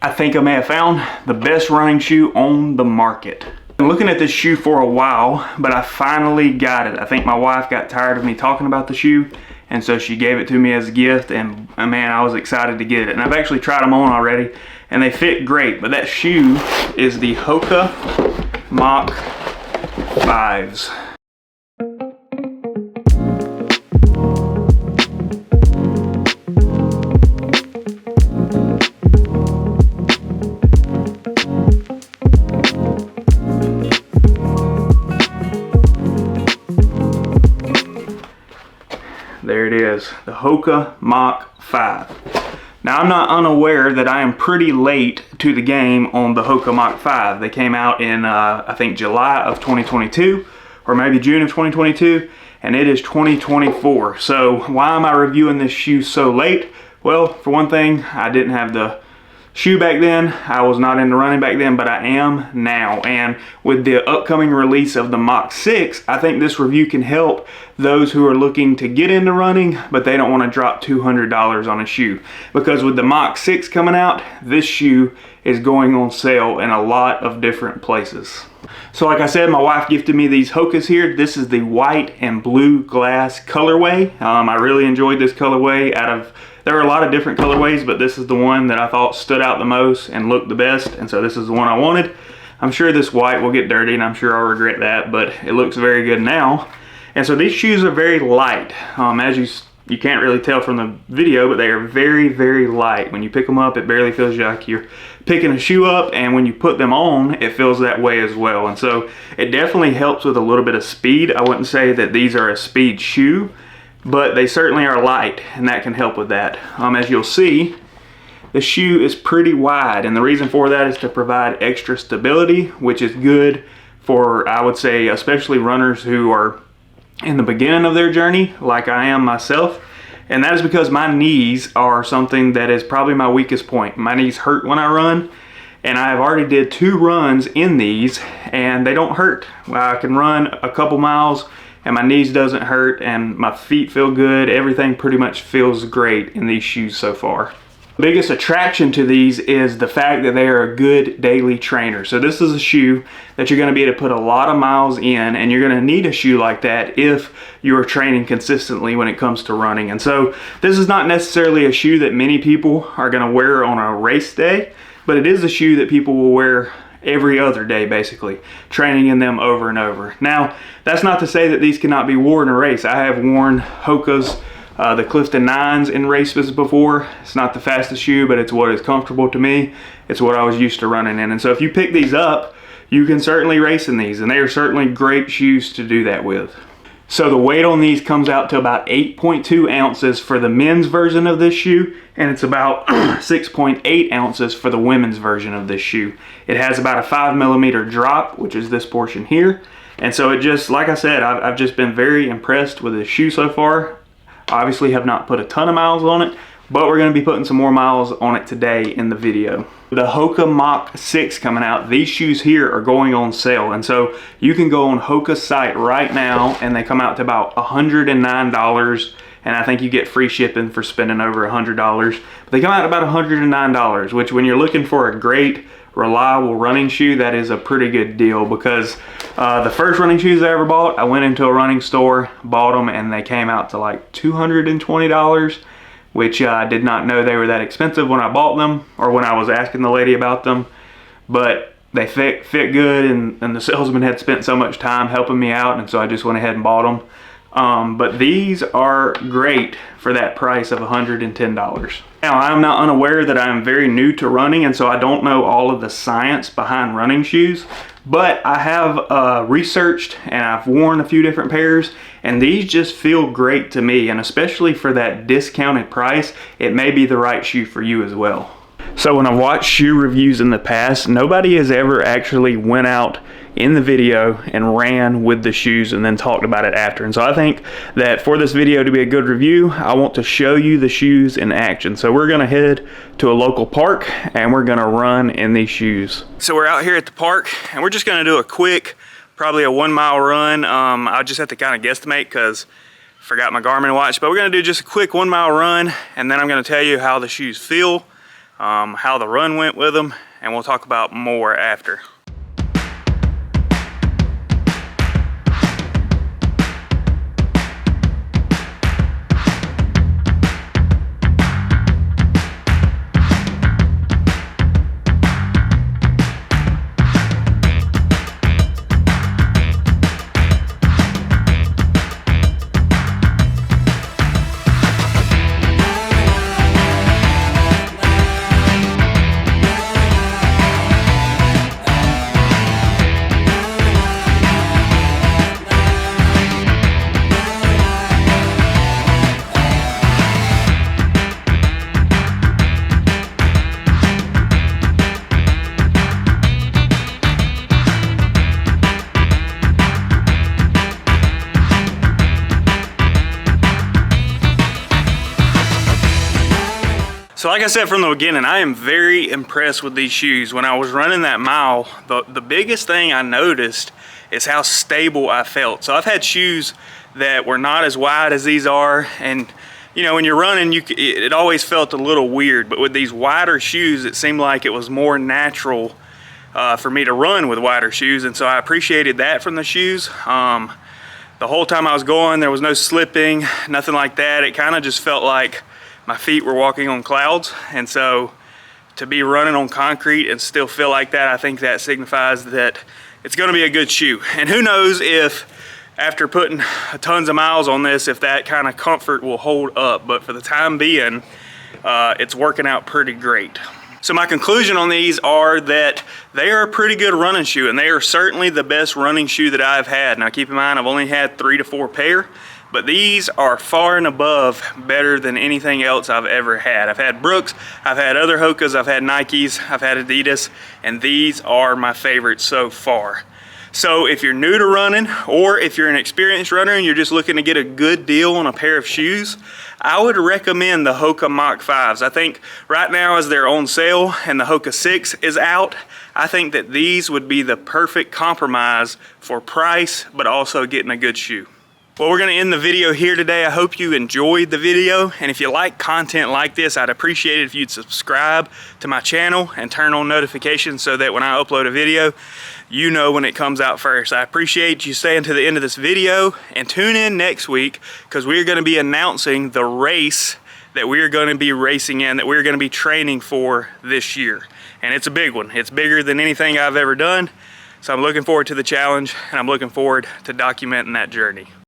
I think I may have found the best running shoe on the market. I've been looking at this shoe for a while, but I finally got it. I think my wife got tired of me talking about the shoe, and so she gave it to me as a gift, and man, I was excited to get it. And I've actually tried them on already, and they fit great. But that shoe is the Hoka Mach 5s. There it is, the Hoka Mach 5. Now, I'm not unaware that I am pretty late to the game on the Hoka Mach 5. They came out in, I think, July of 2022, or maybe June of 2022, and it is 2024. So why am I reviewing this shoe so late? Well, for one thing, I didn't have the shoe back then. I was not into running back then, but I am now. And with the upcoming release of the Mach 6, I think this review can help those who are looking to get into running, but they don't want to drop $200 on a shoe. Because with the Mach 6 coming out, this shoe is going on sale in a lot of different places. So like I said, my wife gifted me these Hokas here. This is the white and blue glass colorway. I really enjoyed this colorway. There are a lot of different colorways, but this is the one that I thought stood out the most and looked the best, and so this is the one I wanted. I'm sure this white will get dirty, and I'm sure I'll regret that, but it looks very good now. And so these shoes are very light. As you can't really tell from the video, but they are very, very light. When you pick them up, it barely feels like you're picking a shoe up, and when you put them on, it feels that way as well. And so it definitely helps with a little bit of speed. I wouldn't say that these are a speed shoe, but they certainly are light, and that can help with that. As you'll see, the shoe is pretty wide, and the reason for that is to provide extra stability, which is good for, I would say, especially runners who are in the beginning of their journey, like I am myself. And that is because my knees are something that is probably my weakest point. My knees hurt when I run, and I have already did 2 runs in these, and they don't hurt. I can run a couple miles and my knees doesn't hurt, and my feet feel good. Everything pretty much feels great in these shoes so far. The biggest attraction to these is the fact that they are a good daily trainer. So this is a shoe that you're going to be able to put a lot of miles in, and you're going to need a shoe like that if you're training consistently when it comes to running. And so this is not necessarily a shoe that many people are going to wear on a race day, but it is a shoe that people will wear every other day, basically, training in them over and over. Now, that's not to say that these cannot be worn in a race. I have worn Hoka's the Clifton 9s in races before. It's not the fastest shoe, but it's what is comfortable to me. It's what I was used to running in. And so if you pick these up, you can certainly race in these, and they are certainly great shoes to do that with. So the weight on these comes out to about 8.2 ounces for the men's version of this shoe, and it's about 6.8 ounces for the women's version of this shoe. It has about a 5mm drop, which is this portion here. And so it just, like I said, I've just been very impressed with this shoe so far. Obviously have not put a ton of miles on it, but we're going to be putting some more miles on it today in the video. The Hoka Mach 6 coming out, these shoes here are going on sale, and so you can go on Hoka's site right now, and they come out to about $109, and I think you get free shipping for spending over $100. But they come out to about $109, which when you're looking for a great, reliable running shoe, that is a pretty good deal, because the first running shoes I ever bought, I went into a running store, bought them, and they came out to like $220, which I did not know they were that expensive when I bought them, or when I was asking the lady about them. But they fit good, and the salesman had spent so much time helping me out, and so I just went ahead and bought them. But these are great for that price of $110. Now, I'm not unaware that I'm very new to running, and so I don't know all of the science behind running shoes, but I have researched, and I've worn a few different pairs, and these just feel great to me, and especially for that discounted price, it may be the right shoe for you as well. So when I've watched shoe reviews in the past, nobody has ever actually went out in the video and ran with the shoes and then talked about it after. And so I think that for this video to be a good review, I want to show you the shoes in action. So we're gonna head to a local park and we're gonna run in these shoes. So we're out here at the park and we're just gonna do a quick, probably a 1 mile run. I'll just have to kind of guesstimate because I forgot my Garmin watch, but we're gonna do just a quick 1 mile run, and then I'm gonna tell you how the shoes feel. how the run went with them, and we'll talk about more after. So like I said from the beginning, I am very impressed with these shoes. When I was running that mile, the biggest thing I noticed is how stable I felt. So I've had shoes that were not as wide as these are, and you know, when you're running, it always felt a little weird, but with these wider shoes, it seemed like it was more natural for me to run with wider shoes, and so I appreciated that from the shoes. The whole time I was going, there was no slipping, nothing like that. It kind of just felt like my feet were walking on clouds, and so to be running on concrete and still feel like that, I think that signifies that it's going to be a good shoe. And who knows if after putting tons of miles on this, if that kind of comfort will hold up, but for the time being, it's working out pretty great. So my conclusion on these are that they are a pretty good running shoe, and they are certainly the best running shoe that I've had. Now keep in mind, I've only had 3 to 4 pair, but these are far and above better than anything else I've ever had. I've had Brooks, I've had other Hokas, I've had Nikes, I've had Adidas, and these are my favorites so far. So if you're new to running, or if you're an experienced runner and you're just looking to get a good deal on a pair of shoes, I would recommend the Hoka Mach 5s. I think right now as they're on sale and the Hoka 6 is out, I think that these would be the perfect compromise for price, but also getting a good shoe. Well, we're gonna end the video here today. I hope you enjoyed the video, and if you like content like this, I'd appreciate it if you'd subscribe to my channel and turn on notifications so that when I upload a video, you know when it comes out first. I appreciate you staying to the end of this video, and tune in next week because we're gonna be announcing the race that we're gonna be racing in, that we're gonna be training for this year. And it's a big one. It's bigger than anything I've ever done. So I'm looking forward to the challenge, and I'm looking forward to documenting that journey.